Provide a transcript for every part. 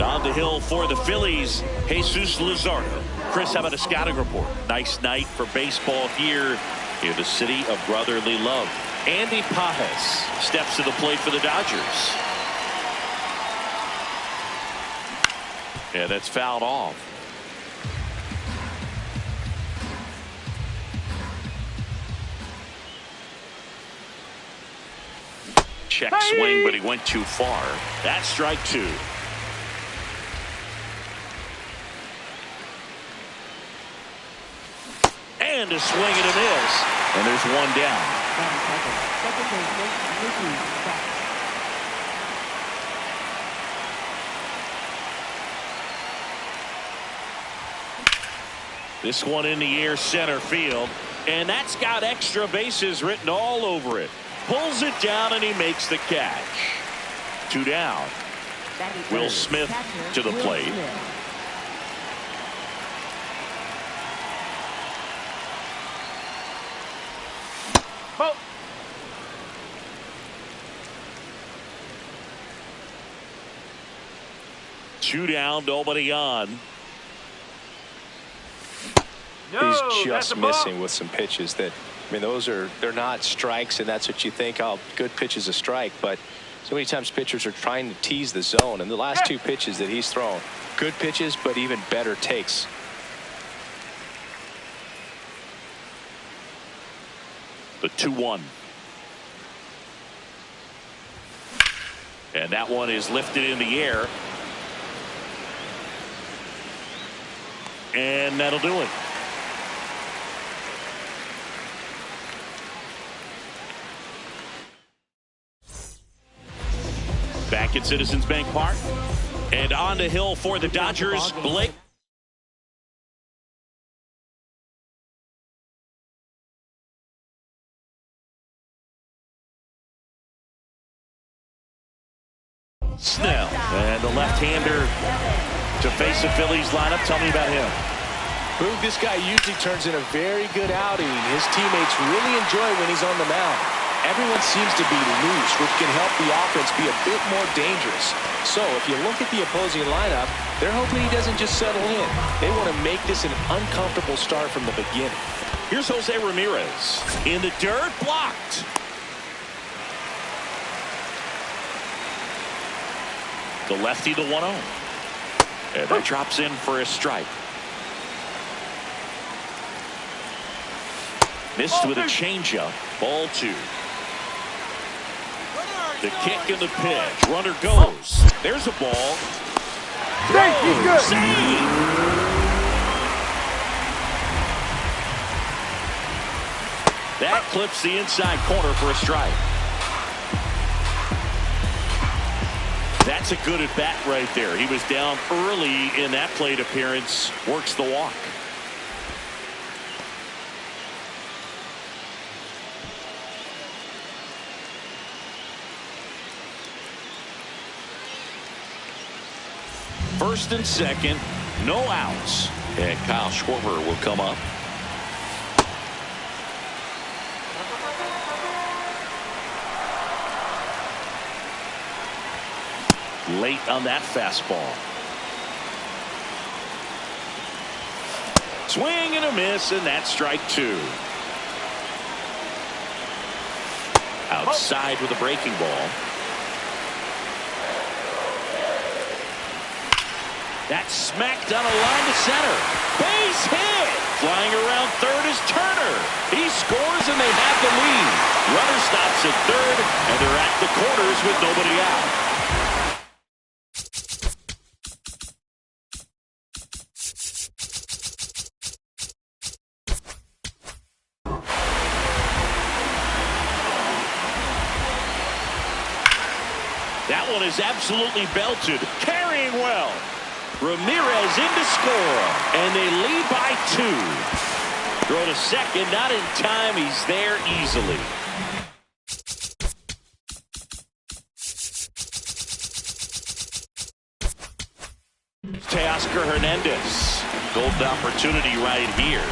And on the hill for the Phillies, Jesus Luzardo. Chris, how about a scouting report? Nice night for baseball here in the city of brotherly love. Andy Pages steps to the plate for the Dodgers. Yeah, that's fouled off. Check swing, but he went too far. That's strike two. And a swing and a miss. And there's one down. This one in the air center field. And that's got extra bases written all over it. Pulls it down and he makes the catch. Two down. Will Smith to the plate. Oh. Two down, nobody on. He's just missing with some pitches that, I mean, they're not strikes, and that's what you think. Oh, good pitch is a strike, but so many times pitchers are trying to tease the zone, and the last two pitches that he's thrown, good pitches, but even better takes. The 2-1. And that one is lifted in the air. And that'll do it. Back at Citizens Bank Park. And on the hill for the Dodgers, Blake. Snell. And the left-hander to face the Phillies lineup. Tell me about him. Boog, this guy usually turns in a very good outing. His teammates really enjoy when he's on the mound. Everyone seems to be loose, which can help the offense be a bit more dangerous. So if you look at the opposing lineup, they're hoping he doesn't just settle in. They want to make this an uncomfortable start from the beginning. Here's Jose Ramirez in the dirt, blocked. The lefty, the 1-0. And that drops in for a strike. Missed with a changeup. Ball two. The kick and the pitch. Runner goes. There's a ball. Save! That clips the inside corner for a strike. That's a good at bat right there. He was down early in that plate appearance. Works the walk. First and second, no outs. And Kyle Schwarber will come up. Late on that fastball. Swing and a miss, and that's strike two. Outside with a breaking ball. That's smacked on a line to center. Base hit. Flying around third is Turner. He scores and they have the lead. Runner stops at third, and they're at the corners with nobody out. That one is absolutely belted. Carrying well. Ramirez in to score. And they lead by 2. Throw to second. Not in time. He's there easily. Teoscar Hernandez. Golden opportunity right here.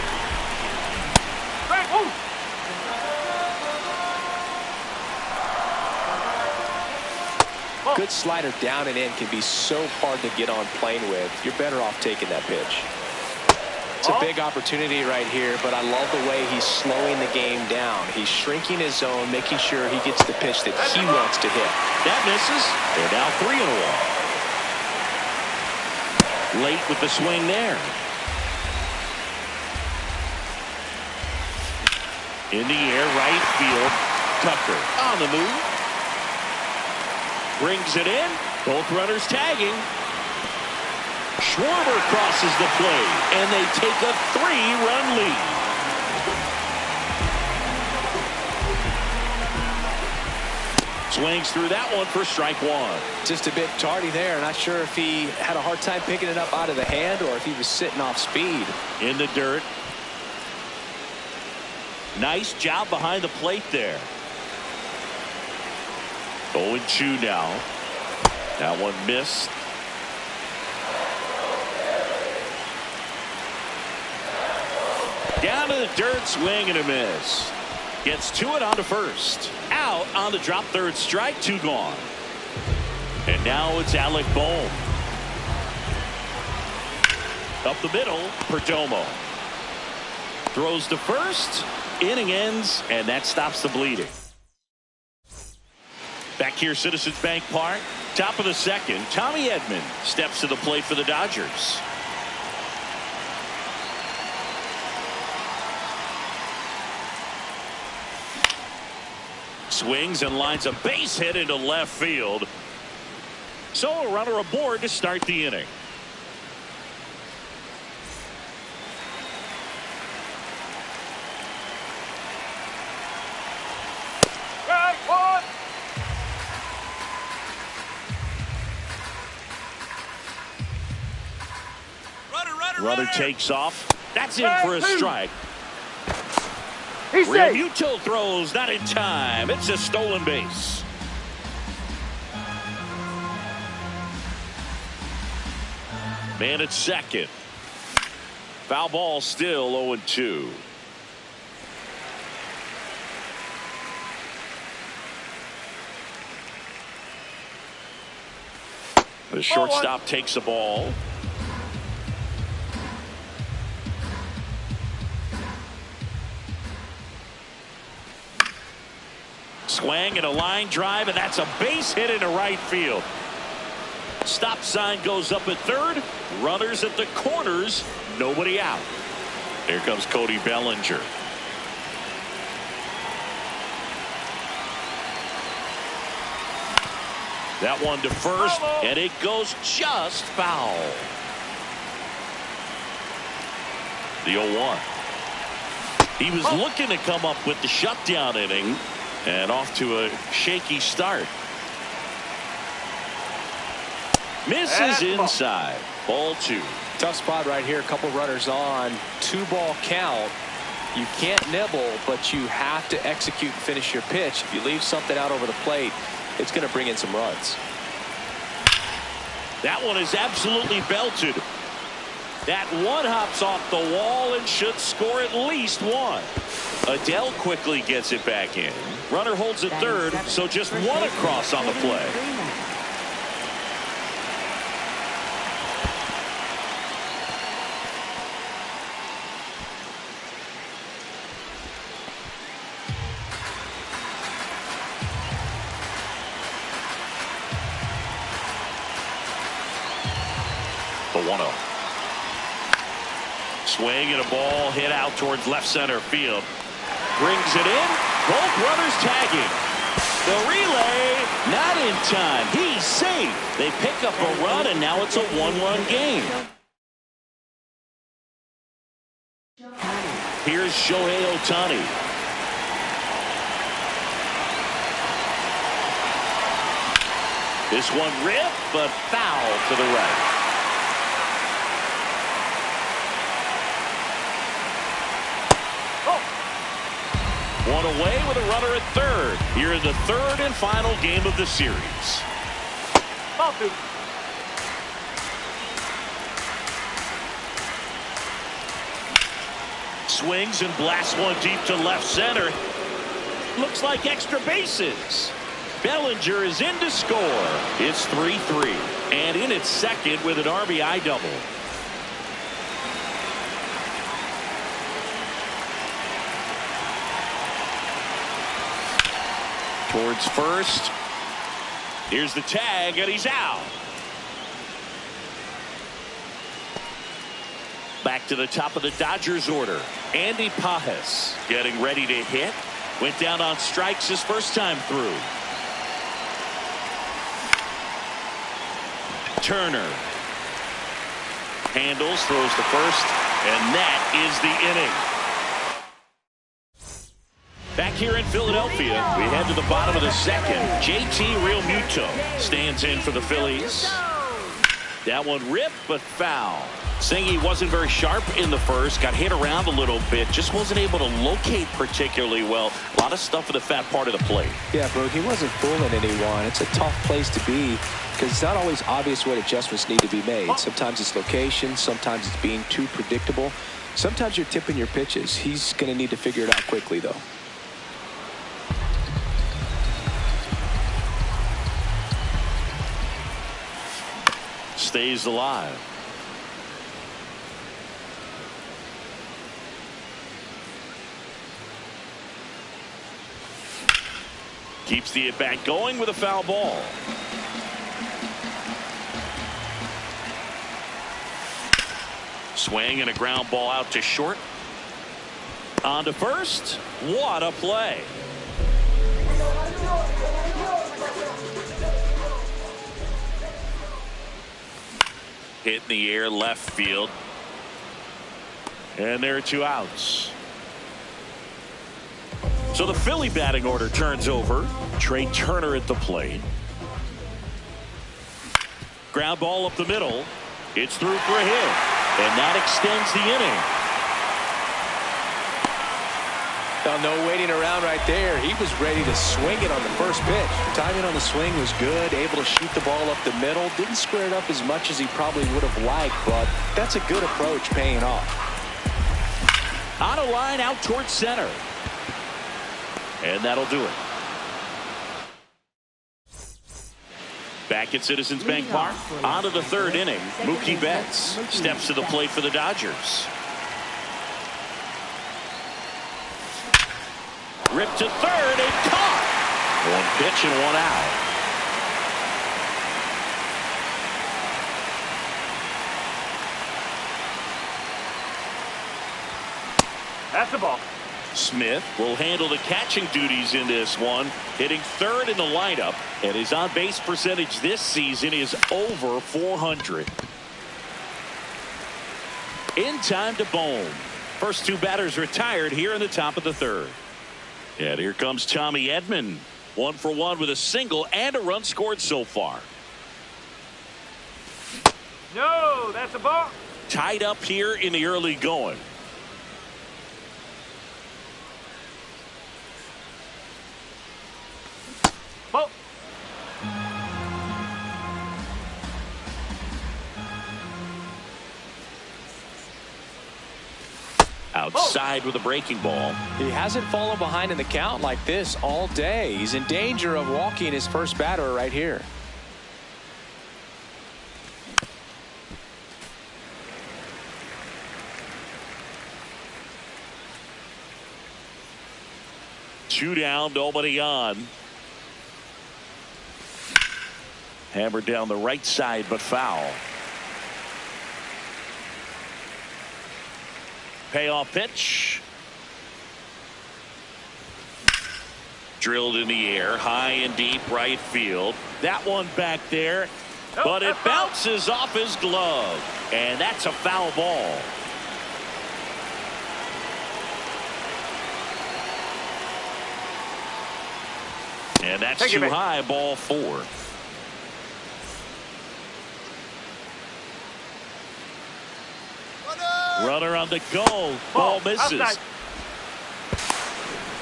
Good slider down and in can be so hard to get on plane with. You're better off taking that pitch. It's a big opportunity right here, but I love the way he's slowing the game down. He's shrinking his zone, making sure he gets the pitch that he wants to hit. That misses. They're now 3-1. Late with the swing there. In the air, right field. Tucker on the move. Brings it in. Both runners tagging. Schwarber crosses the plate, and they take a 3-run lead. Swings through that one for strike one. Just a bit tardy there. Not sure if he had a hard time picking it up out of the hand or if he was sitting off speed. In the dirt. Nice job behind the plate there. 0-2 now. That one missed. Down to the dirt, swing and a miss. Gets to it on to first. Out on the drop, third strike, 2 gone. And now it's Alec Bohm. Up the middle, Perdomo. Throws to first. Inning ends, and that stops the bleeding. Back here, Citizens Bank Park. Top of the second, Tommy Edman steps to the plate for the Dodgers. Swings and lines a base hit into left field. So a runner aboard to start the inning. Runner takes off. That's in for a strike. Realmuto throws, not in time. It's a stolen base. Man at second. Foul ball, still 0-2. The shortstop takes the ball. Swing and a line drive, and that's a base hit into right field. Stop sign goes up at third. Runners at the corners. Nobody out. Here comes Cody Bellinger. That one to first, and it goes just foul. The 0-1. He was looking to come up with the shutdown inning. And off to a shaky start. Misses inside. Ball 2. Tough spot right here. A couple runners on. 2-ball count. You can't nibble, but you have to execute and finish your pitch. If you leave something out over the plate, it's going to bring in some runs. That one is absolutely belted. That one hops off the wall and should score at least one. Adele quickly gets it back in. Runner holds at third, so just one across on the play. The 1-0. Swing and a ball hit out towards left center field. Brings it in. Both runners tagging. The relay, not in time. He's safe. They pick up a run, and now it's a 1-run game. Here's Shohei Ohtani. This one ripped, but foul to the right. One away with a runner at third. Here in the third and final game of the series. Swings and blasts one deep to left center. Looks like extra bases. Bellinger is in to score. It's 3-3. And in its second with an RBI double. Towards first. Here's the tag, and he's out. Back to the top of the Dodgers order. Andy Pages getting ready to hit. Went down on strikes his first time through. Turner handles, throws to first, and that is the inning. Back here in Philadelphia, we head to the bottom of the second. JT Realmuto stands in for the Phillies. That one ripped, but foul. Singy wasn't very sharp in the first, got hit around a little bit, just wasn't able to locate particularly well. A lot of stuff in the fat part of the plate. Yeah, bro, he wasn't fooling anyone. It's a tough place to be because it's not always obvious what adjustments need to be made. Sometimes it's location, sometimes it's being too predictable. Sometimes you're tipping your pitches. He's going to need to figure it out quickly, though. Stays alive. Keeps the at-bat going with a foul ball. Swing and a ground ball out to short. On to first. What a play. Hit in the air left field. And there are 2 outs. So the Philly batting order turns over. Trey Turner at the plate. Ground ball up the middle. It's through for a hit. And that extends the inning. Well, no waiting around right there. He was ready to swing it on the first pitch. Timing on the swing was good. Able to shoot the ball up the middle. Didn't square it up as much as he probably would have liked, but that's a good approach paying off. On a line out towards center. And that'll do it. Back at Citizens Bank Park. On to the third inning. Mookie Betts steps to the plate for the Dodgers. Ripped to third and caught. 1 pitch and 1 out. That's the ball. Smith will handle the catching duties in this one, hitting third in the lineup, and his on-base percentage this season is over 400. In time to Bohm. First 2 batters retired here in the top of the third. And here comes Tommy Edman. 1 for 1 with a single and a run scored so far. No, that's a ball. Tied up here in the early going. Ball. Outside with a breaking ball. He hasn't fallen behind in the count like this all day. He's in danger of walking his first batter right here. Two down, nobody on. Hammered down the right side, but foul. Payoff pitch. Drilled in the air, high and deep right field. That one back there, but it bounces off his glove, and that's a foul ball. And that's too high, ball 4. Runner on the go. Ball misses.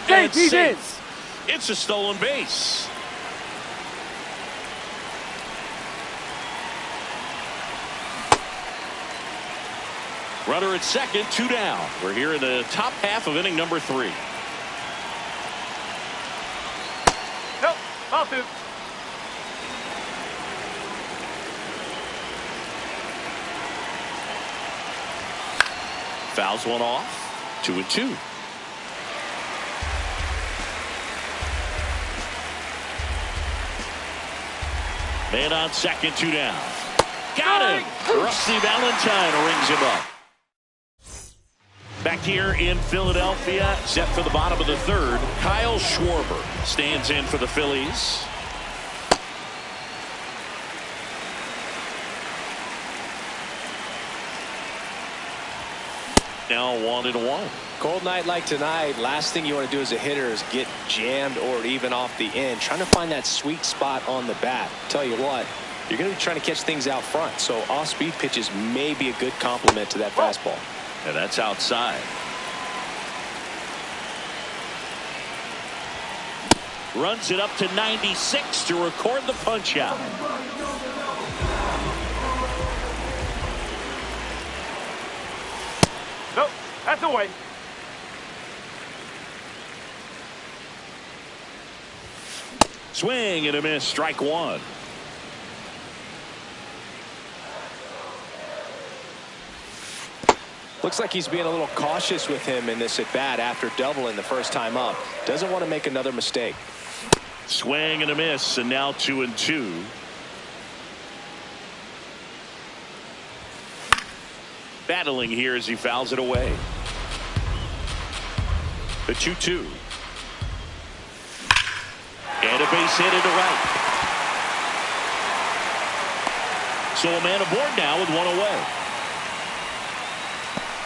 And safe. It's a stolen base. Runner at second, 2 down. We're here in the top half of inning number 3. Ball two. Fouls one off. 2-2. Man on second, 2 down. Got him. Rusty Valentine rings him up. Back here in Philadelphia, set for the bottom of the third, Kyle Schwarber stands in for the Phillies. Now 1-1. Cold night like tonight, last thing you want to do as a hitter is get jammed or even off the end. Trying to find that sweet spot on the bat. Tell you what, you're going to be trying to catch things out front, so off-speed pitches may be a good complement to that fastball. And that's outside. Runs it up to 96 to record the punch out. Nope, that's away. Swing and a miss, strike one. Looks like he's being a little cautious with him in this at bat after doubling the first time up. Doesn't want to make another mistake. Swing and a miss, and now 2-2. Battling here as he fouls it away. The 2-2. And a base hit into right. So a man aboard now with one away.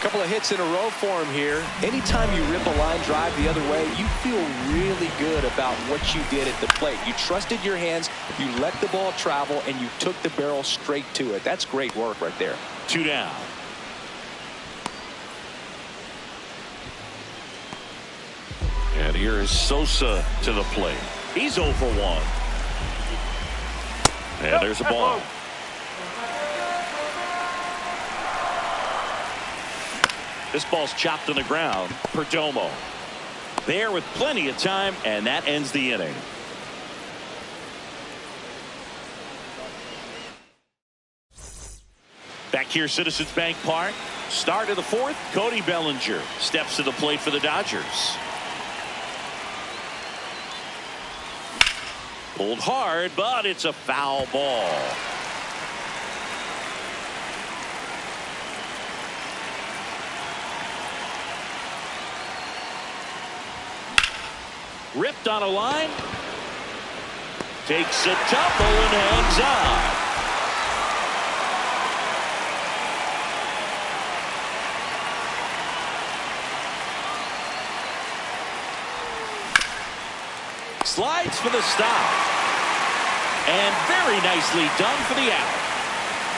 Couple of hits in a row for him here. Anytime you rip a line drive the other way, you feel really good about what you did at the plate. You trusted your hands, you let the ball travel, and you took the barrel straight to it. That's great work right there. 2 down. And here is Sosa to the plate. He's 0 for 1. And there's a ball. This ball's chopped on the ground. Perdomo there with plenty of time, and that ends the inning. Back here, Citizens Bank Park. Start of the fourth. Cody Bellinger steps to the plate for the Dodgers. Pulled hard, but it's a foul ball. Ripped on a line. Takes a tumble and hangs on. Slides for the stop. And very nicely done for the out.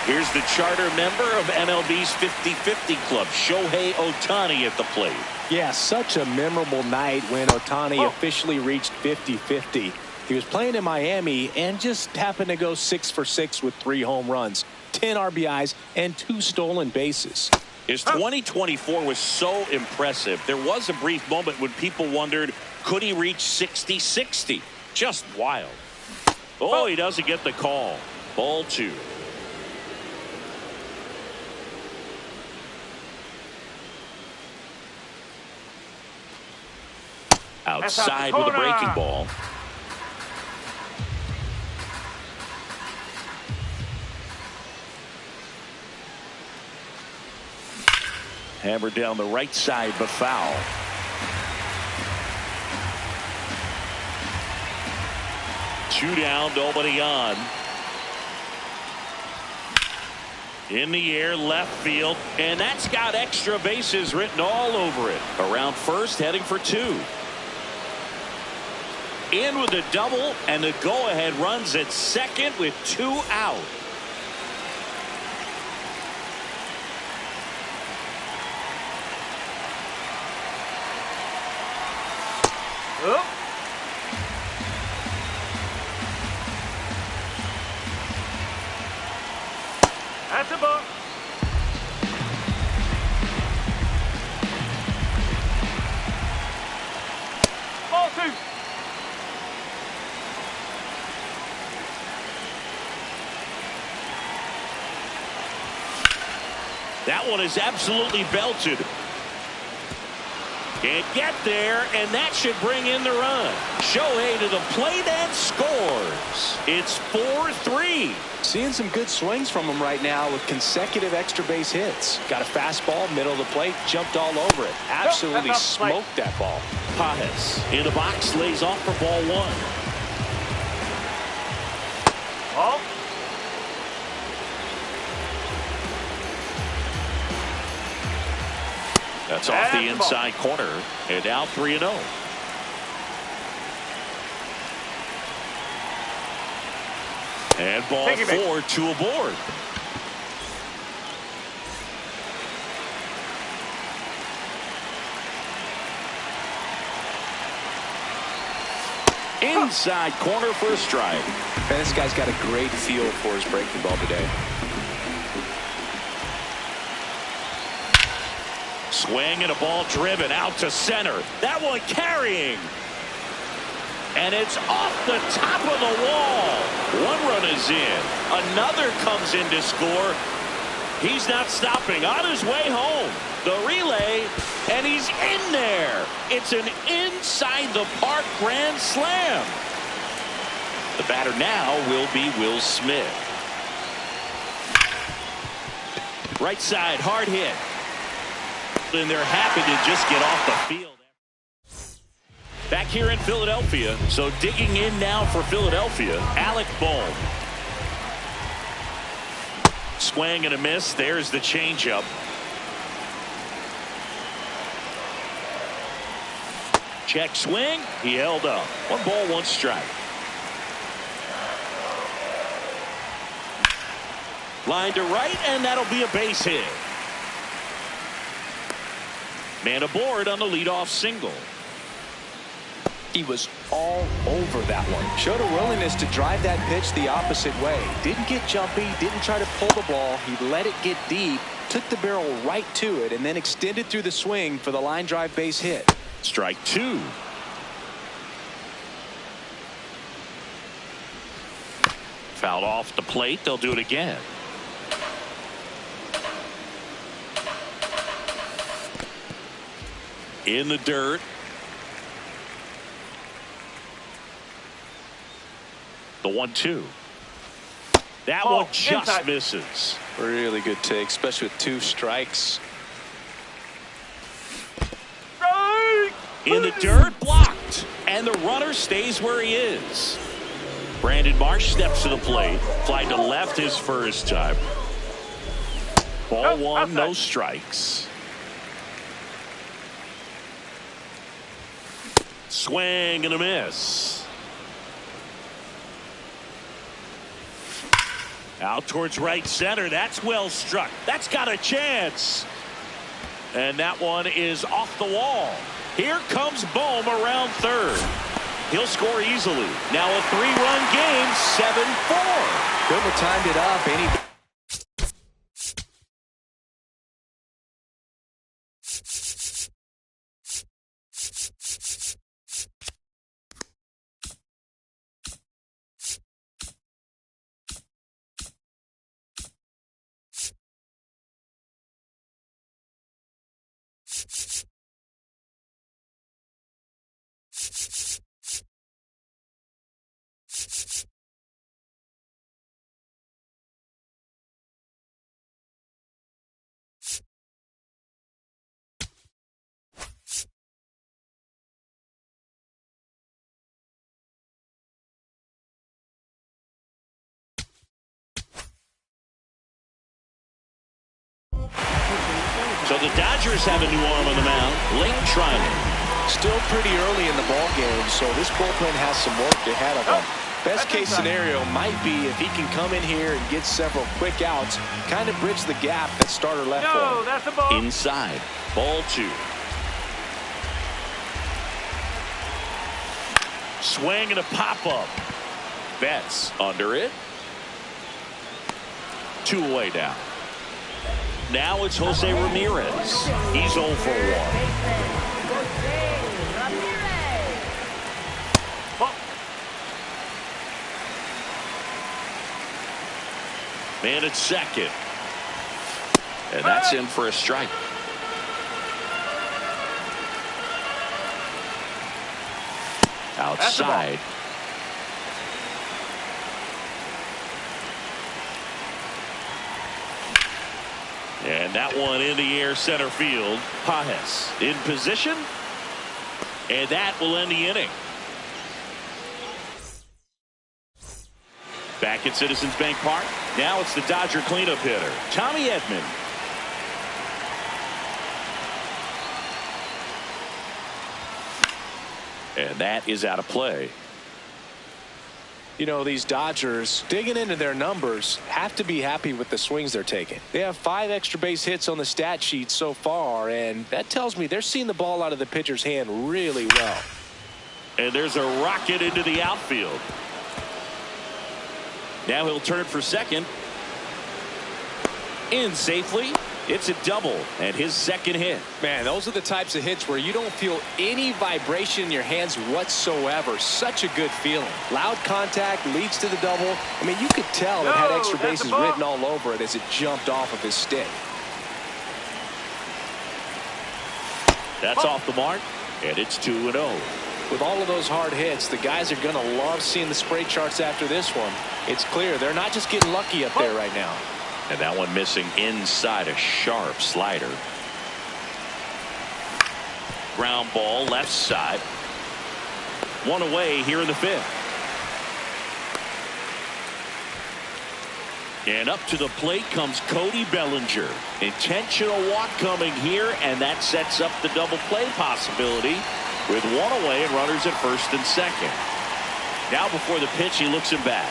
Here's the charter member of MLB's 50-50 club, Shohei Ohtani at the plate. Yeah, such a memorable night when Ohtani officially reached 50-50. He was playing in Miami and just happened to go 6 for 6 with 3 home runs, 10 RBIs, and 2 stolen bases. His 2024 was so impressive. There was a brief moment when people wondered, could he reach 60-60? Just wild. Oh, he doesn't get the call. Ball 2. Outside with a breaking ball. Hammered down the right side, but foul. Two down, nobody on. In the air, left field, and that's got extra bases written all over it. Around first, heading for 2. In with a double, and the go-ahead runs at second with 2 out. Up. That's a ball. Ball 2. That one is absolutely belted. Can't get there, and that should bring in the run. Shohei to the plate and scores. It's 4-3. Seeing some good swings from him right now with consecutive extra base hits. Got a fastball, middle of the plate, jumped all over it. Absolutely smoked that ball. Pages in the box, lays off for ball one. Oh. That's off the inside corner, and now 3-0. And ball 4, 2 aboard. Inside corner for a strike. And this guy's got a great feel for his breaking ball today. Swing and a ball driven out to center. That one carrying. And it's off the top of the wall. One run is in. Another comes in to score. He's not stopping. On his way home. The relay, and he's in there. It's an inside the park grand slam. The batter now will be Will Smith. Right side, hard hit. And they're happy to just get off the field. Back here in Philadelphia, so digging in now for Philadelphia, Alec Bohm. Swing and a miss. There's the changeup. Check swing. He held up. 1 ball, 1 strike. Line to right, and that'll be a base hit. Man aboard on the leadoff single. He was all over that one. Showed a willingness to drive that pitch the opposite way. Didn't get jumpy, didn't try to pull the ball. He let it get deep, took the barrel right to it, and then extended through the swing for the line drive base hit. Strike 2. Fouled off the plate. They'll do it again. In the dirt. The 1-2. That one just inside. Misses. Really good take, especially with 2 strikes. In the dirt, blocked, and the runner stays where he is. Brandon Marsh steps to the plate. Fly to left his first time. Ball 1, no strikes. Swing and a miss. Out towards right center. That's well struck. That's got a chance. And that one is off the wall. Here comes Bohm around third. He'll score easily. Now a 3-run game, 7-4. Couldn't have timed it up any. So the Dodgers have a new arm on the mound, Lane Treinen. Still pretty early in the ball game, so this bullpen has some work ahead of them. Best case scenario might be if he can come in here and get several quick outs, kind of bridge the gap that starter left for him. That's a ball. Inside, ball 2. Swing and a pop-up. Betts under it. 2 away now. Now it's Jose Ramirez. He's 0 for 1. Man at second. And that's in for a strike. Outside. And that one in the air center field. Pages in position. And that will end the inning. Back at Citizens Bank Park. Now it's the Dodger cleanup hitter, Tommy Edman. And that is out of play. You know, these Dodgers, digging into their numbers, have to be happy with the swings they're taking. They have 5 extra base hits on the stat sheet so far, and that tells me they're seeing the ball out of the pitcher's hand really well. And there's a rocket into the outfield. Now he'll turn for second. In safely. It's a double and his second hit. Man, those are the types of hits where you don't feel any vibration in your hands whatsoever. Such a good feeling. Loud contact leads to the double. I mean, you could tell it had extra bases written all over it as it jumped off of his stick. That's off the mark, and it's 2-0. With all of those hard hits, the guys are going to love seeing the spray charts after this one. It's clear they're not just getting lucky up there right now. And that one missing inside, a sharp slider. Ground ball left side. One away here in the 5th. And up to the plate comes Cody Bellinger. Intentional walk coming here, and that sets up the double play possibility with one away and runners at first and second. Now before the pitch, he looks him back.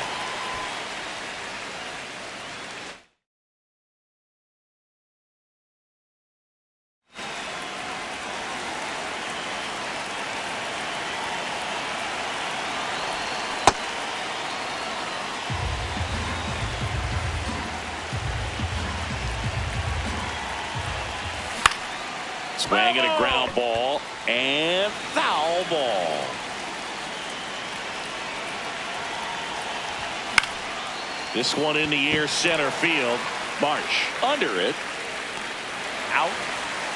Swing and a ground ball and foul ball. This one in the air center field. Marsh under it. Out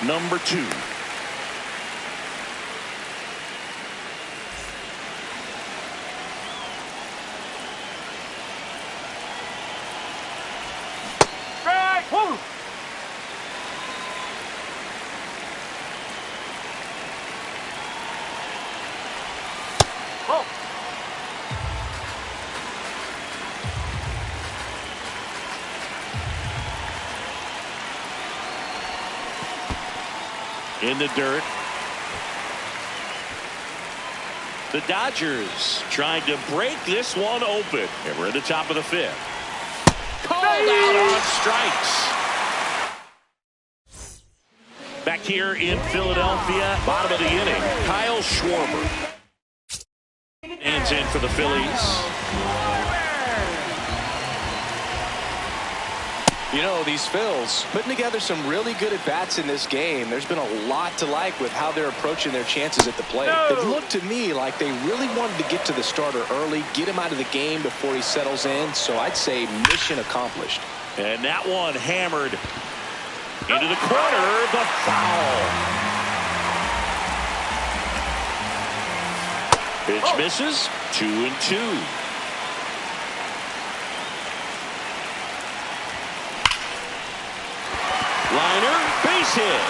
number 2. Strike! Woo! In the dirt. The Dodgers trying to break this one open. And we're at the top of the 5th. Called out on strikes. Back here in Philadelphia, bottom of the inning, Kyle Schwarber. Hands in for the Phillies. You know, these Phils putting together some really good at-bats in this game. There's been a lot to like with how they're approaching their chances at the plate. It looked to me like they really wanted to get to the starter early, get him out of the game before he settles in. So I'd say mission accomplished. And that one hammered into the corner, the foul. Pitch misses, 2-2. Liner, base hit.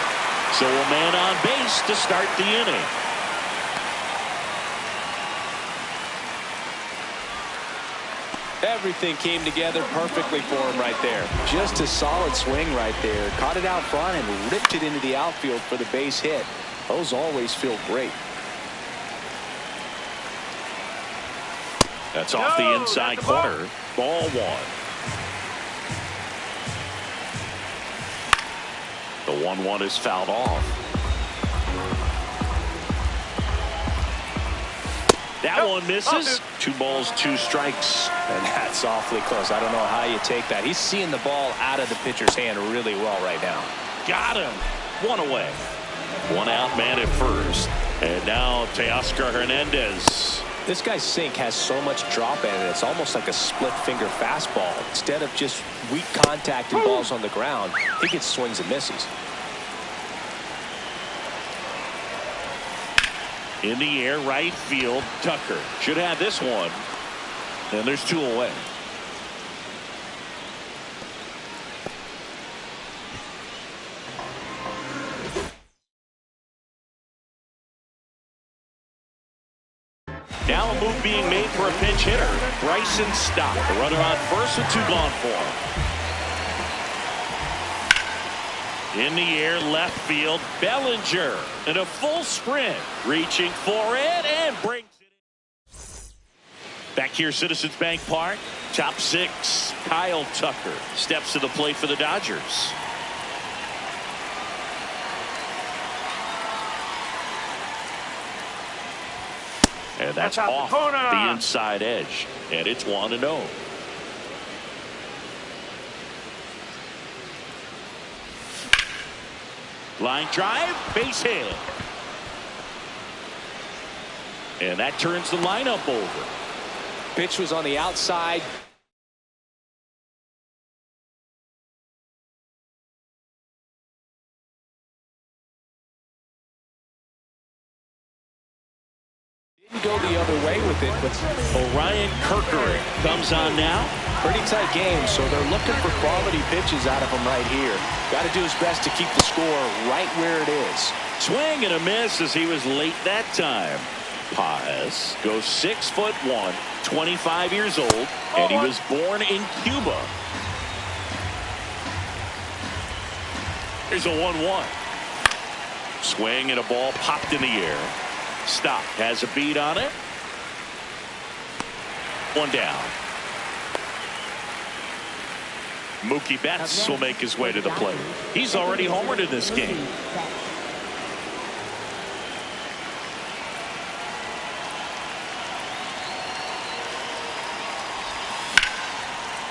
So a man on base to start the inning. Everything came together perfectly for him right there. Just a solid swing right there. Caught it out front and ripped it into the outfield for the base hit. Those always feel great. That's off the inside corner. Ball 1. The 1-1 is fouled off. That one misses. 2 balls, 2 strikes. And that's awfully close. I don't know how you take that. He's seeing the ball out of the pitcher's hand really well right now. Got him. 1 away. 1 out man at first. And now Teoscar Hernandez This guy's sink has so much drop in it, it's almost like a split-finger fastball. Instead of just weak contact and balls on the ground, he gets swings and misses. In the air, right field, Tucker should have this one. And there's 2 away. Now a move being made for a pinch hitter. Bryson Stott. The runner on first with 2 gone for him. In the air, left field, Bellinger. And a full sprint. Reaching for it and brings it in. Back here, Citizens Bank Park. Top 6. Kyle Tucker steps to the plate for the Dodgers. And that's off the inside edge. And it's 1-0. Line drive, base hit. And that turns the lineup over. Pitch was on the outside. Didn't go the other way with it, but Orion Kerkering comes on now. Pretty tight game, so they're looking for quality pitches out of him right here. Got to do his best to keep the score right where it is. Swing and a miss as he was late that time. Paez goes 6'1", 25 years old, and he was born in Cuba. Here's a 1-1. Swing and a ball popped in the air. Stop has a beat on it. 1 down. Mookie Betts will make his way to the plate. He's already homered in this game.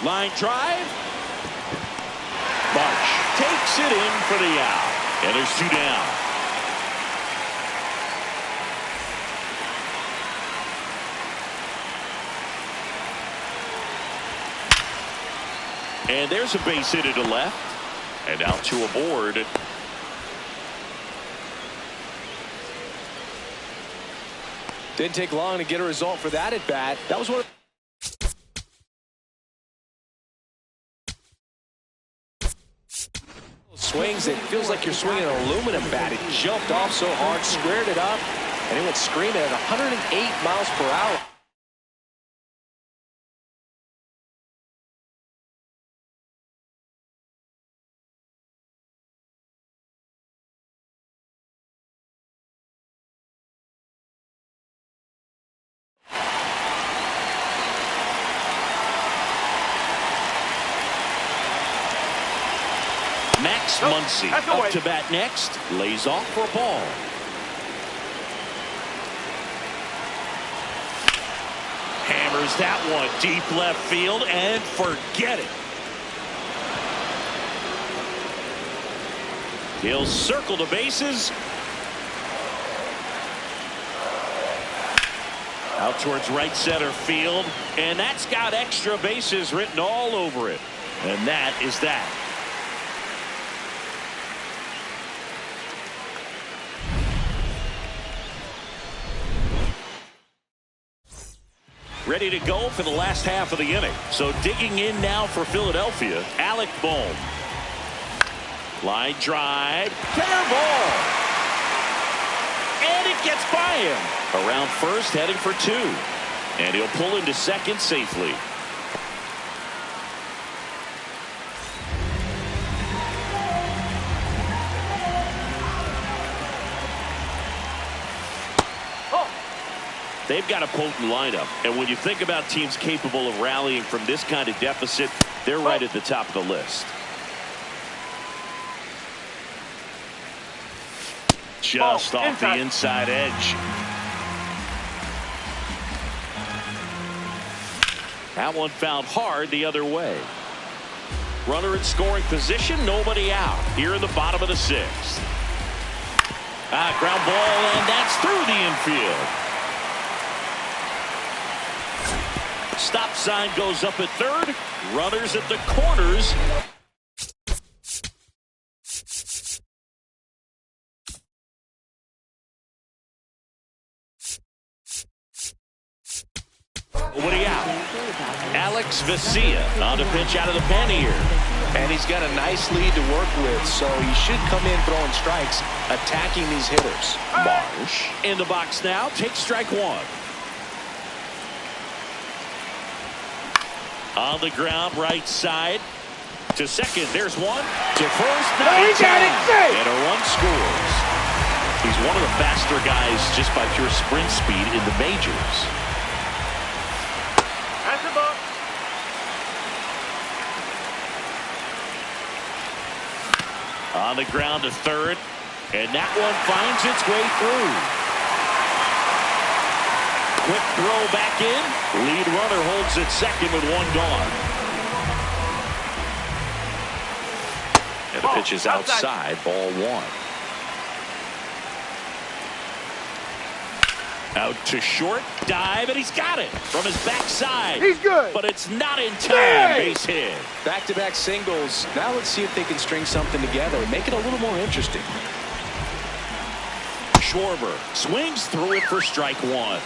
Line drive. Marsh takes it in for the out. And there's 2 down. And there's a base hit to left. And now 2 aboard. Didn't take long to get a result for that at bat. That was one of swings. It feels like you're swinging an aluminum bat. It jumped off so hard, squared it up, and it went screaming at 108 miles per hour. Max Muncy up to bat next. Lays off for a ball. Hammers that one deep left field and forget it. He'll circle the bases. Out towards right center field. And that's got extra bases written all over it. And that is that. Ready to go for the last half of the inning. So digging in now for Philadelphia, Alec Bohm. Line drive. Fair ball. And it gets by him. Around first, heading for 2. And he'll pull into second safely. They've got a potent lineup, and when you think about teams capable of rallying from this kind of deficit, they're right at the top of the list. Just off the inside edge. That one fouled hard the other way. Runner in scoring position, nobody out. Here in the bottom of the 6th. Ground ball, and that's through the infield. Stop sign goes up at third. Runners at the corners. Nobody out. Alex Vesia on the pitch out of the pen here. And he's got a nice lead to work with, so he should come in throwing strikes, attacking these hitters. Marsh in the box now. Takes strike one. On the ground, right side. To second, there's one. To first, not in time. And a run scores. He's one of the faster guys just by pure sprint speed in the majors. That's the ball. On the ground to third. And that one finds its way through. Quick throw back in. Lead runner holds at second with one gone. And the pitch is outside. Ball one. Out to short. Dive, and he's got it from his backside. He's good. But it's not in time. Base hit. Back-to-back singles. Now let's see if they can string something together and make it a little more interesting. Schwarber swings through it for strike one.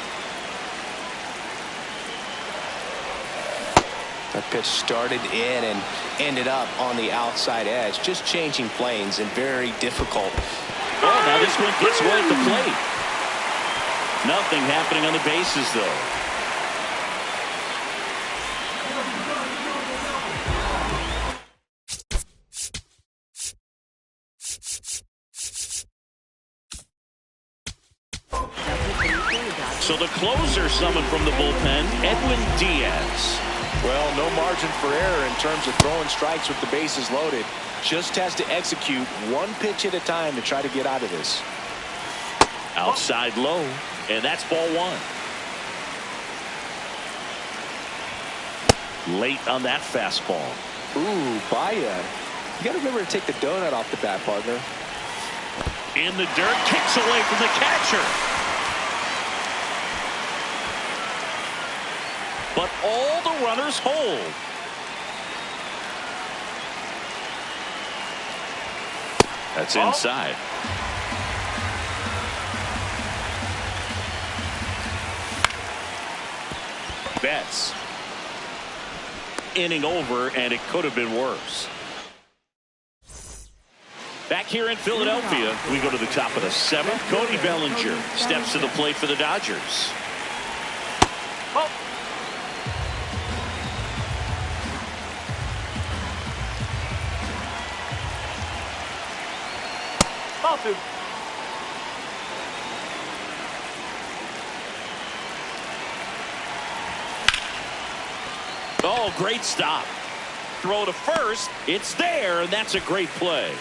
That pitch started in and ended up on the outside edge, just changing planes and very difficult. Oh, now this one gets right at the plate. Nothing happening on the bases, though. So the closer summoned from the bullpen, Edwin Diaz. Well, no margin for error in terms of throwing strikes with the bases loaded. Just has to execute one pitch at a time to try to get out of this. Outside low, and that's ball one. Late on that fastball. Ooh, Baia. You got to remember to take the donut off the bat, partner. In the dirt, kicks away from the catcher. But all the runners hold. That's inside. Betts. Inning over, and it could have been worse. Back here in Philadelphia, we go to the top of the seventh. Cody Bellinger steps to the plate for the Dodgers. Oh. Ball two. Oh, great stop. Throw to first. It's there, and that's a great play.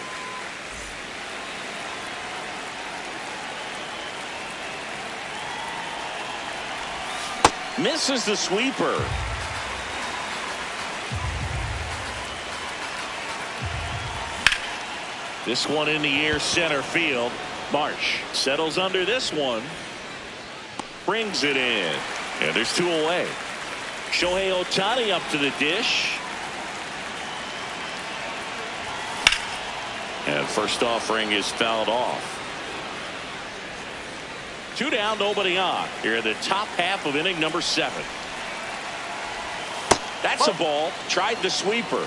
Misses the sweeper. This one in the air, center field. Marsh settles under this one. Brings it in. And there's two away. Shohei Ohtani up to the dish. And first offering is fouled off. Two down, nobody on. Here in the top half of inning number 7. That's a ball. Tried the sweeper.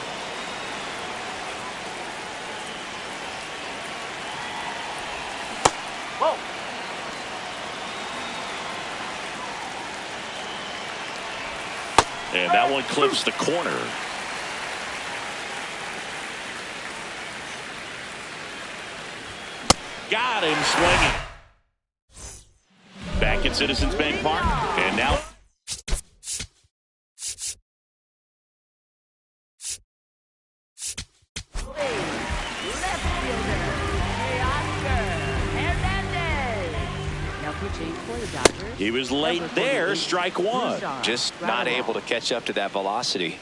Whoa. And that one clips the corner. Got him swinging. Back at Citizens Bank Park. And now he was late there. Strike one. Just not able to catch up to that velocity.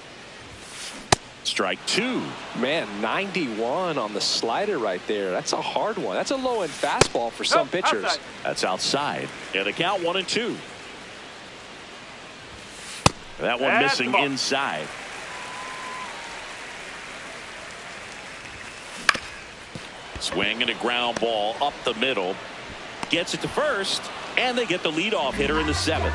Strike two. Man, 91 on the slider right there. That's a hard one. That's a low-end fastball for some pitchers. Outside. That's outside. And the count 1-2. That one missing inside. Swing and a ground ball up the middle. Gets it to first, and they get the leadoff hitter in the 7th.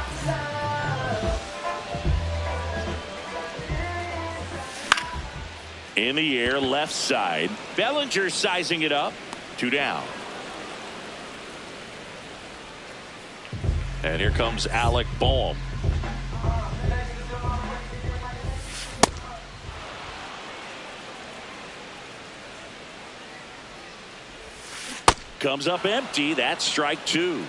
In the air, left side. Bellinger sizing it up. 2 down. And here comes Alec Boehm. Comes up empty. That's strike 2.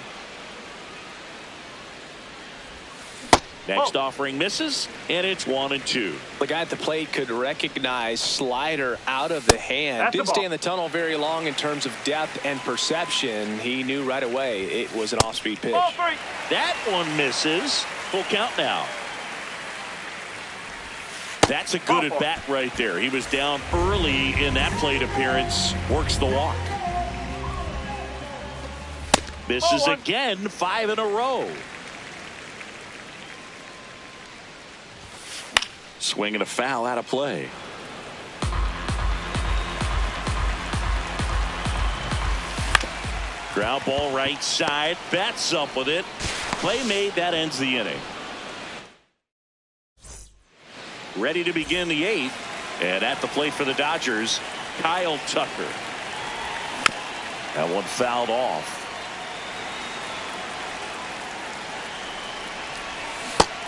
Next offering misses, and it's 1-2. The guy at the plate could recognize slider out of the hand. Didn't stay in the tunnel very long in terms of depth and perception. He knew right away it was an off-speed pitch. That one misses. Full count now. That's a good at bat right there. He was down early in that plate appearance. Works the walk. Misses again, 5 in a row. Swing and a foul out of play. Ground ball right side. Bats up with it. Play made. That ends the inning. Ready to begin the 8th. And at the plate for the Dodgers, Kyle Tucker. That one fouled off.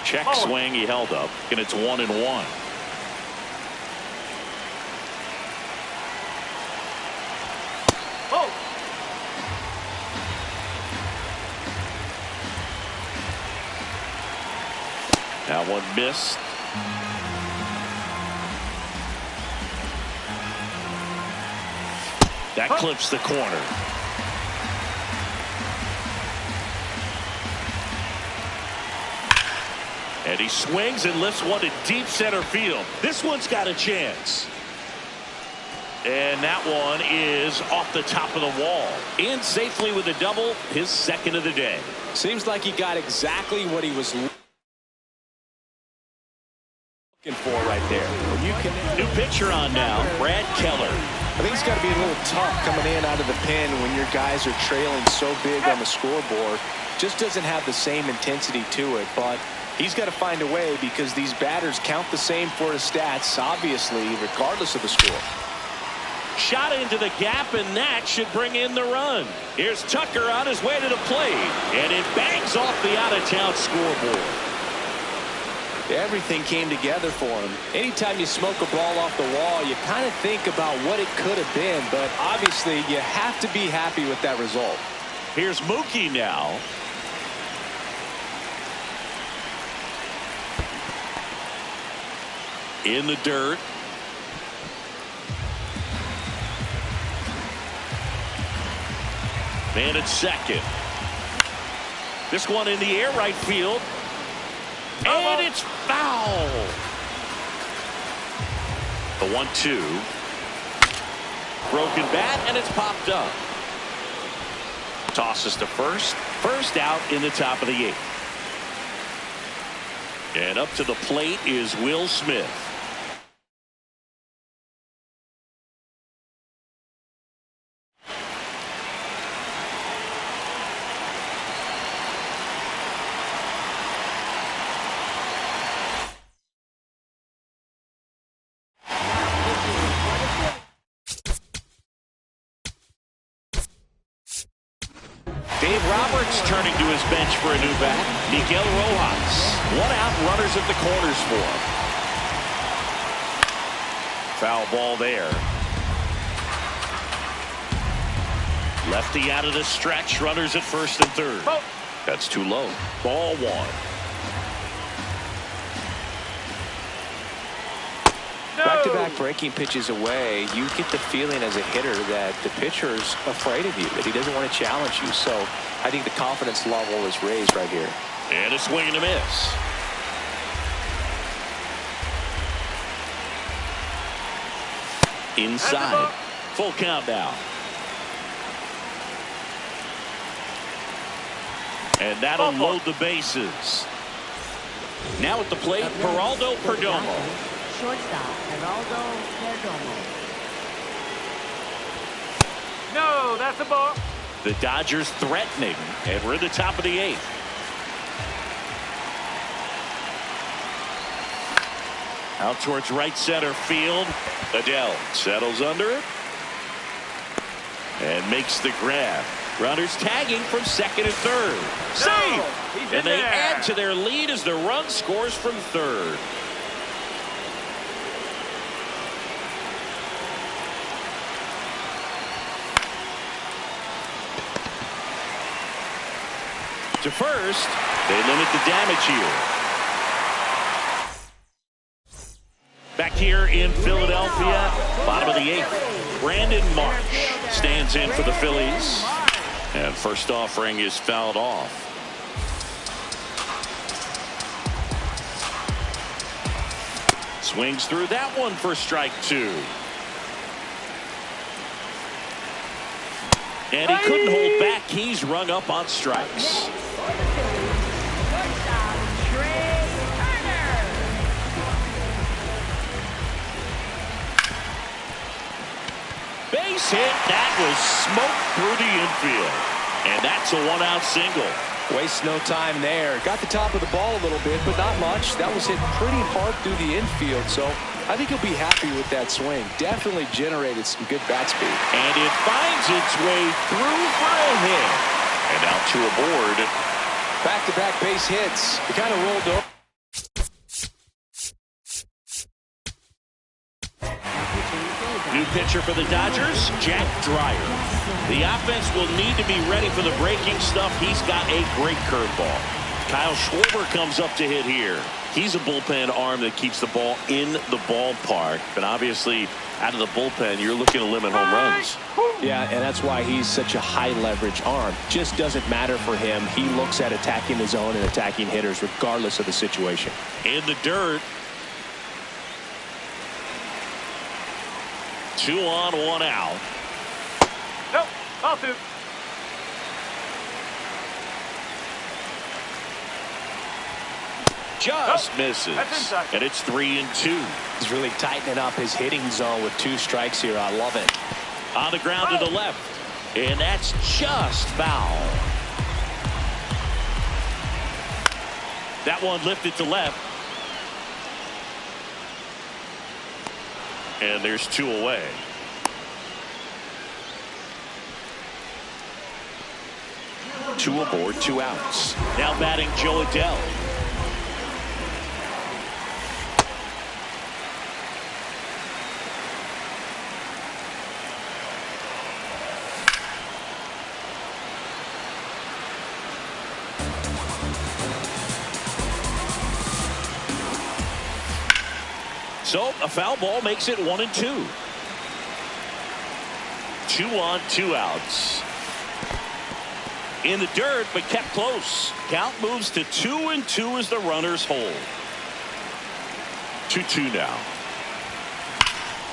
Check swing, he held up, and it's 1-1. That one missed. That clips the corner. And he swings and lifts one to deep center field. This one's got a chance. And that one is off the top of the wall. In safely with a double, his 2nd of the day. Seems like he got exactly what he was looking for right there. New pitcher on now, Brad Keller. I think it's got to be a little tough coming in out of the pen when your guys are trailing so big on the scoreboard. Just doesn't have the same intensity to it, but he's got to find a way because these batters count the same for his stats, obviously, regardless of the score. Shot into the gap, and that should bring in the run. Here's Tucker on his way to the plate, and it bangs off the out-of-town scoreboard. Everything came together for him. Anytime you smoke a ball off the wall, you kind of think about what it could have been, but obviously you have to be happy with that result. Here's Mookie now. In the dirt. Man at second. This one in the air, right field. And it's foul. The 1-2. Broken bat, and it's popped up. Tosses to first. First out in the top of the 8th. And up to the plate is Will Smith. Dave Roberts turning to his bench for a new bat. Miguel Rojas. 1 out, runners at the corners for him. Foul ball there. Lefty out of the stretch. Runners at first and third. That's too low. Ball 1. Back-to-back breaking pitches away, you get the feeling as a hitter that the pitcher's afraid of you, that he doesn't want to challenge you. So I think the confidence level is raised right here. And a swing and a miss. Inside. Full count now. And that'll load the bases. Now at the plate, Geraldo Perdomo. Shortstop, Geraldo Perdomo. No, that's a ball. The Dodgers threatening, and we're at the top of the 8th. Out towards right center field. Adele settles under it and makes the grab. Runners tagging from second and third. Save! And they add to their lead as the run scores from third. To first, they limit the damage here. Back here in Philadelphia, bottom of the 8th, Brandon Marsh stands in for the Phillies. And first offering is fouled off. Swings through that one for strike 2. And he couldn't hold back. He's rung up on strikes. Base hit. That was smoked through the infield. And that's a 1-out single. Waste no time there. Got the top of the ball a little bit, but not much. That was hit pretty hard through the infield, so I think he'll be happy with that swing. Definitely generated some good bat speed. And it finds its way through for a hit. And out to a board. Back-to-back base hits. It kind of rolled over. New pitcher for the Dodgers, Jack Dreyer. The offense will need to be ready for the breaking stuff. He's got a great curveball. Kyle Schwarber comes up to hit here. He's a bullpen arm that keeps the ball in the ballpark. But obviously, out of the bullpen, you're looking to limit home runs. Yeah, and that's why he's such a high-leverage arm. Just doesn't matter for him. He looks at attacking the zone and attacking hitters regardless of the situation. In the dirt. 2 on, 1 out. Nope, ball 2. Just misses. And it's 3-2. He's really tightening up his hitting zone with 2 strikes here. I love it. On the ground to the left. And that's just foul. That one lifted to left. And there's 2 away. Two aboard, 2 outs. Now batting Joe Adele. So a foul ball makes it 1-2. 2 on, 2 outs. In the dirt, but kept close. Count moves to 2-2 as the runners hold. 2-2 now.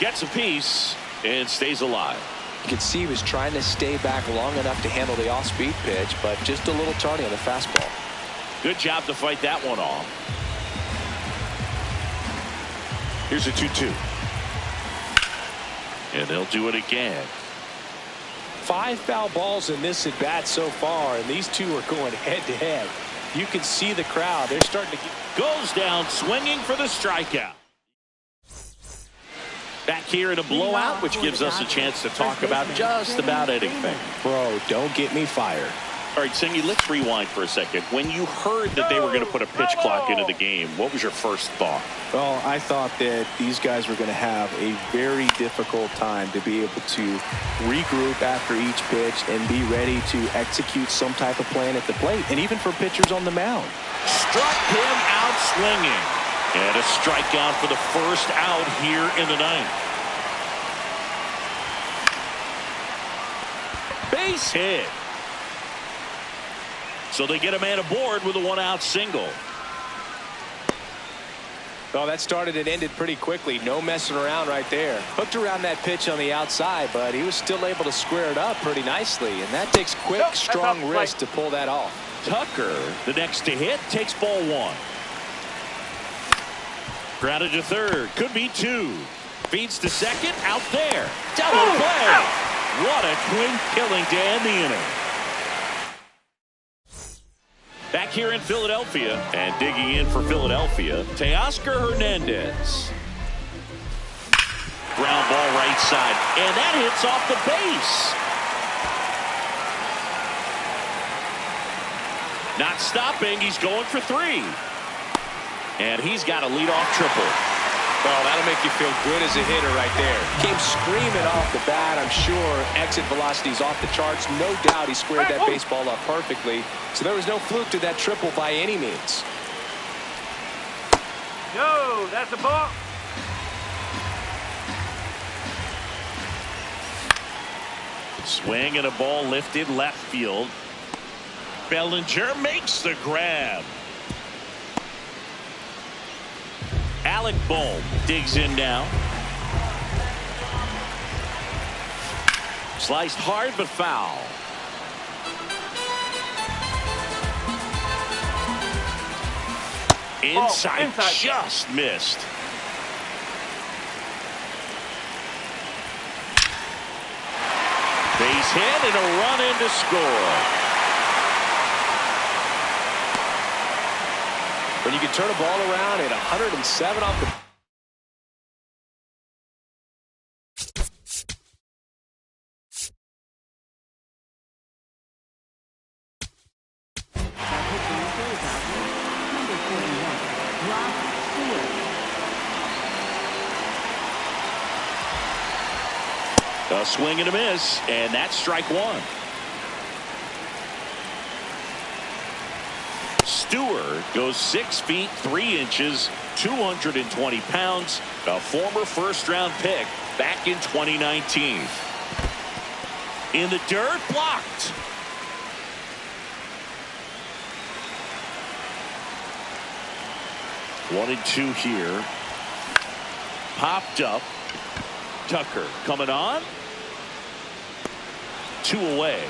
Gets a piece and stays alive. You could see he was trying to stay back long enough to handle the off-speed pitch, but just a little tardy on the fastball. Good job to fight that one off. Here's a 2-2. And they'll do it again. 5 foul balls in this at bat so far, and these 2 are going head-to-head. You can see the crowd. They're starting to get... Goes down swinging for the strikeout. Back here in a blowout, which gives us a chance to talk about just about anything. Bro, don't get me fired. All right, Singy, let's rewind for a second. When you heard that they were going to put a pitch clock into the game, what was your first thought? Well, I thought that these guys were going to have a very difficult time to be able to regroup after each pitch and be ready to execute some type of plan at the plate, and even for pitchers on the mound. Struck him out swinging. And a strikeout for the first out here in the 9th. Base hit. So they get a man aboard with a 1-out single. Well, that started and ended pretty quickly. No messing around right there. Hooked around that pitch on the outside, but he was still able to square it up pretty nicely. And that takes quick, strong wrist to pull that off. Tucker, the next to hit, takes ball 1. Grounded to third. Could be two. Feeds to second. Out there. Double play. What a quick killing to end the inning. Back here in Philadelphia, and digging in for Philadelphia, Teoscar Hernandez. Ground ball right side, and that hits off the base. Not stopping, he's going for three. And he's got a leadoff triple. Well, that'll make you feel good as a hitter right there. Came screaming off the bat. I'm sure exit velocity's off the charts. No doubt he squared that baseball up perfectly. So there was no fluke to that triple by any means. No, that's a ball. Swing and a ball lifted left field. Bellinger makes the grab. Alec Bohm digs in now. Sliced hard but foul. Inside, just missed. Base hit and a run in to score. When you can turn a ball around at 107 off the... A swing and a miss, and that's strike one. Stewart goes 6 feet 3 inches, 220 pounds, a former first-round pick back in 2019. In the dirt, blocked. One and two here. Popped up. Tucker coming on. 2 away.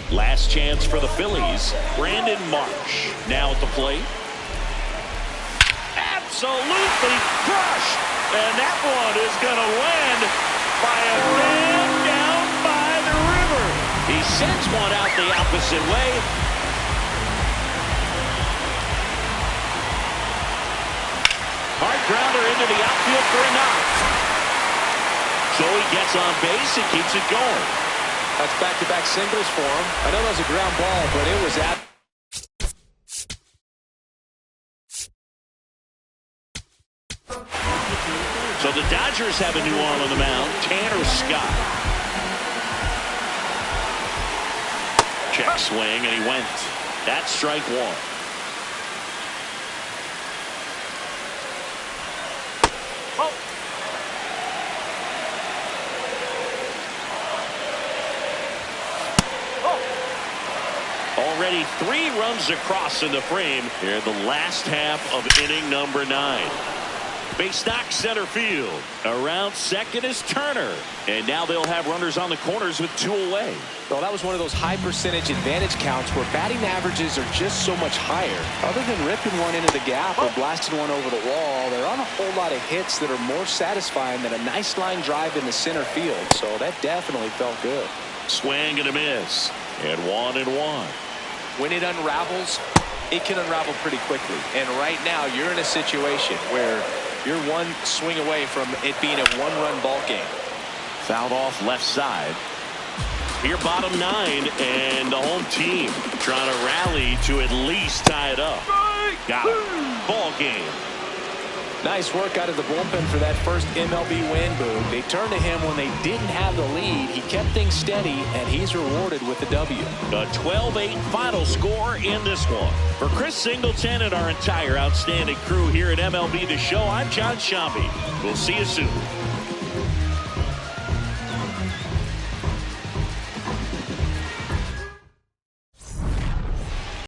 Last chance for the Phillies. Brandon Marsh now at the plate. Absolutely crushed. And that one is going to land by a man down by the river. He sends one out the opposite way. Hard grounder into the outfield for a knock. So he gets on base and keeps it going. That's back-to-back singles for him. I know that was a ground ball, but it was at... So the Dodgers have a new arm on the mound, Tanner Scott. Check swing, and he went. That's strike one. Already 3 runs across in the frame here in the last half of inning number 9. Base knock center field. Around second is Turner. And now they'll have runners on the corners with 2 away. Well, that was one of those high percentage advantage counts where batting averages are just so much higher. Other than ripping one into the gap or blasting one over the wall, there aren't a whole lot of hits that are more satisfying than a nice line drive in the center field. So that definitely felt good. Swing and a miss. And 1-1. When it unravels, it can unravel pretty quickly. And right now, you're in a situation where you're one swing away from it being a 1-run ball game. Fouled off left side. Here bottom 9, and the home team trying to rally to at least tie it up. Got it. Ball game. Nice work out of the bullpen for that first MLB win, Boog. They turned to him when they didn't have the lead. He kept things steady, and he's rewarded with the W. A 12-8 final score in this one. For Chris Singleton and our entire outstanding crew here at MLB The Show, I'm John Shambi. We'll see you soon.